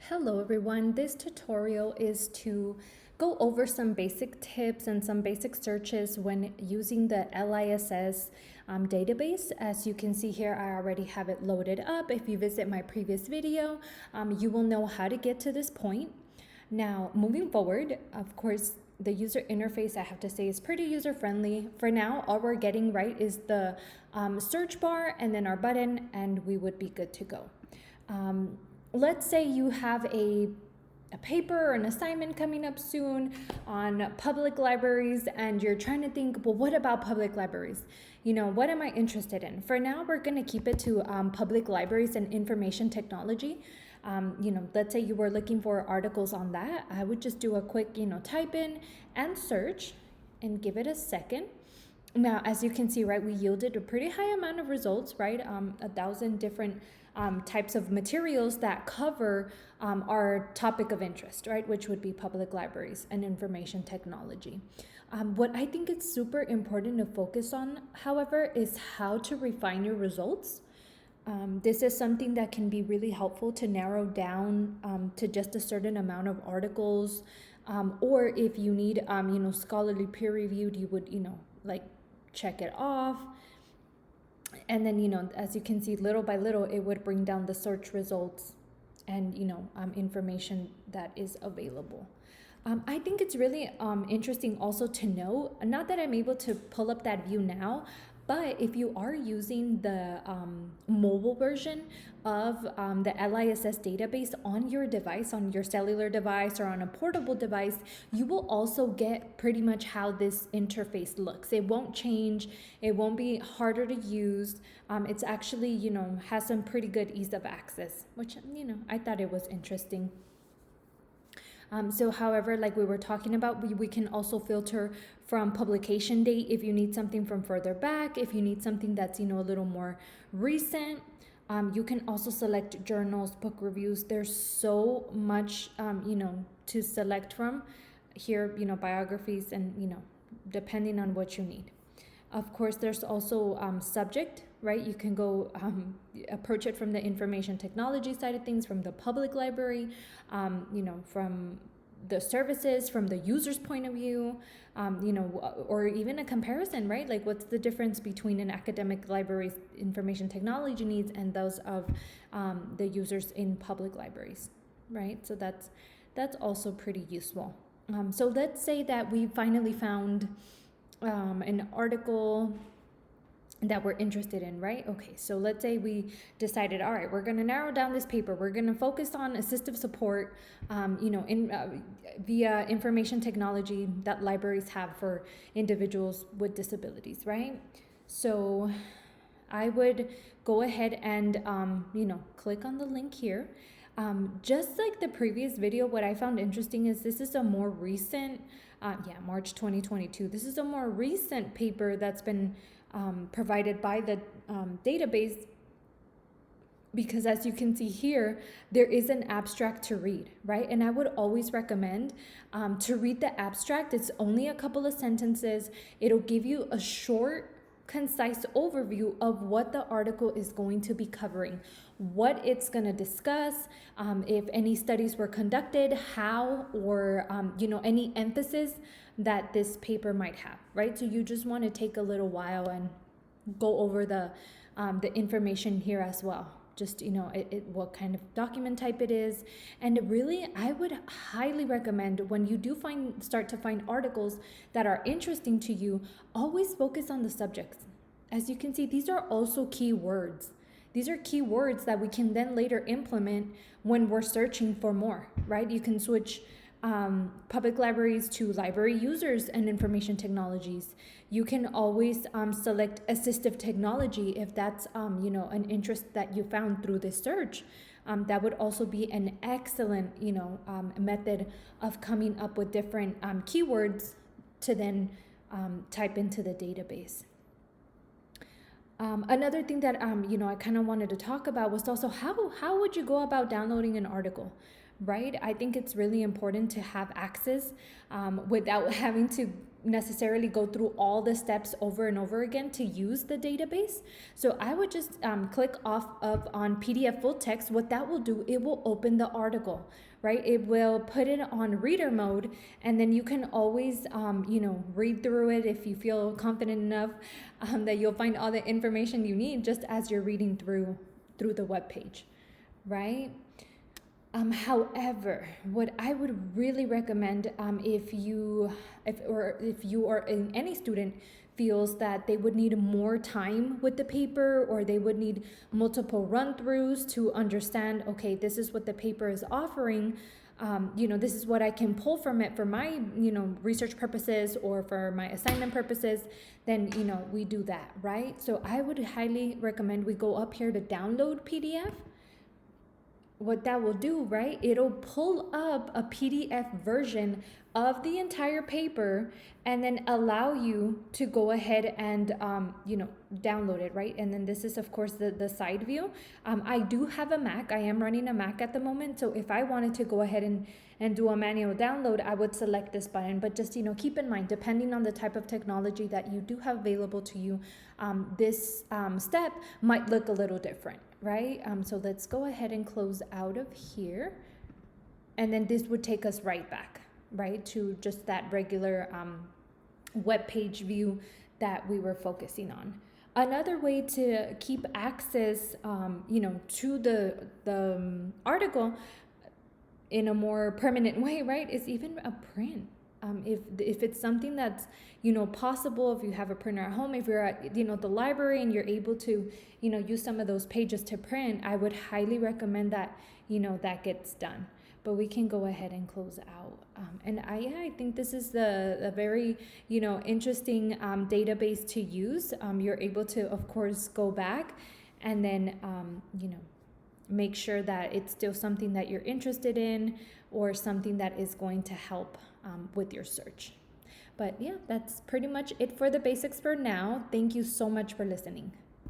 Hello everyone, this tutorial is to go over some basic tips and some basic searches when using the LISS database. As you can see here, I already have it loaded up. If you visit my previous video, you will know how to get to this point. Now, moving forward, of course, the user interface, I have to say, is pretty user-friendly. For now, all we're getting right is the search bar and then our button, and we would be good to go. Let's say you have a paper or an assignment coming up soon on public libraries and you're trying to think, well, what about public libraries? What am I interested in? For now, we're going to keep it to public libraries and information technology. Let's say you were looking for articles on that. I would just do a quick, type in and search and give it a second. Now, as you can see, right, we yielded a pretty high amount of results, right? 1,000 different types of materials that cover our topic of interest, right? Which would be public libraries and information technology. What I think is super important to focus on, however, is how to refine your results. This is something that can be really helpful to narrow down to just a certain amount of articles, or if you need, scholarly peer reviewed, you would, check it off. And then, as you can see, little by little, it would bring down the search results and, information that is available. I think it's really interesting also to know, not that I'm able to pull up that view now, but if you are using the mobile version of the LISS database on your device, on your cellular device or on a portable device, you will also get pretty much how this interface looks. It won't change. It won't be harder to use. It's actually, has some pretty good ease of access, which, I thought it was interesting. So however, like we were talking about, we can also filter from publication date if you need something from further back, if you need something that's, a little more recent. You can also select journals, book reviews. There's so much, to select from here, biographies and, depending on what you need. Of course, there's also subject, right? You can go approach it from the information technology side of things, from the public library, from the services, from the user's point of view, or even a comparison, right? Like what's the difference between an academic library's information technology needs and those of the users in public libraries, right? So that's also pretty useful. So let's say that we finally found an article that we're interested in, right? Okay, so let's say we decided, all right, we're going to narrow down this paper. We're going to focus on assistive support, via information technology that libraries have for individuals with disabilities, right? So I would go ahead and, click on the link here. Just like the previous video, what I found interesting is this is a more recent, March 2022. This is a more recent paper that's been provided by the database, because as you can see here, there is an abstract to read, right? And I would always recommend to read the abstract. It's only a couple of sentences. It'll give you a short, concise overview of what the article is going to be covering, what it's going to discuss, if any studies were conducted, how, or any emphasis that this paper might have, right? So you just want to take a little while and go over the information here as well. Just, what kind of document type it is. And really, I would highly recommend when you do start to find articles that are interesting to you, always focus on the subjects. As you can see, these are also keywords. These are keywords that we can then later implement when we're searching for more, right? You can switch public libraries to library users and information technologies. You can always select assistive technology if that's an interest that you found through this search. That would also be an excellent method of coming up with different keywords to then type into the database. Another thing that I kind of wanted to talk about was also how would you go about downloading an article, right? I think it's really important to have access without having to necessarily go through all the steps over and over again to use the database. So I would just click off of on PDF full text. What that will do, it will open the article, right? It will put it on reader mode, and then you can always, read through it if you feel confident enough that you'll find all the information you need just as you're reading through the web page, right? However, what I would really recommend, if you or in any student feels that they would need more time with the paper, or they would need multiple run-throughs to understand, okay, this is what the paper is offering. This is what I can pull from it for my, research purposes or for my assignment purposes, then, we do that, right? So I would highly recommend we go up here to download PDF. What that will do, right? It'll pull up a PDF version of the entire paper and then allow you to go ahead and, download it, right? And then this is, of course, the side view. I do have a Mac. I am running a Mac at the moment. So if I wanted to go ahead and do a manual download, I would select this button. But just, keep in mind, depending on the type of technology that you do have available to you, this step might look a little different, right? So let's go ahead and close out of here. And then this would take us right back, right, to just that regular web page view that we were focusing on. Another way to keep access, to the article in a more permanent way, right, is even a print. If it's something that's, possible, if you have a printer at home, if you're at, the library and you're able to, use some of those pages to print, I would highly recommend that, that gets done. But we can go ahead and close out. And I think this is a very, interesting database to use. You're able to, of course, go back and then, make sure that it's still something that you're interested in or something that is going to help with your search. But yeah, that's pretty much it for the basics for now. Thank you so much for listening.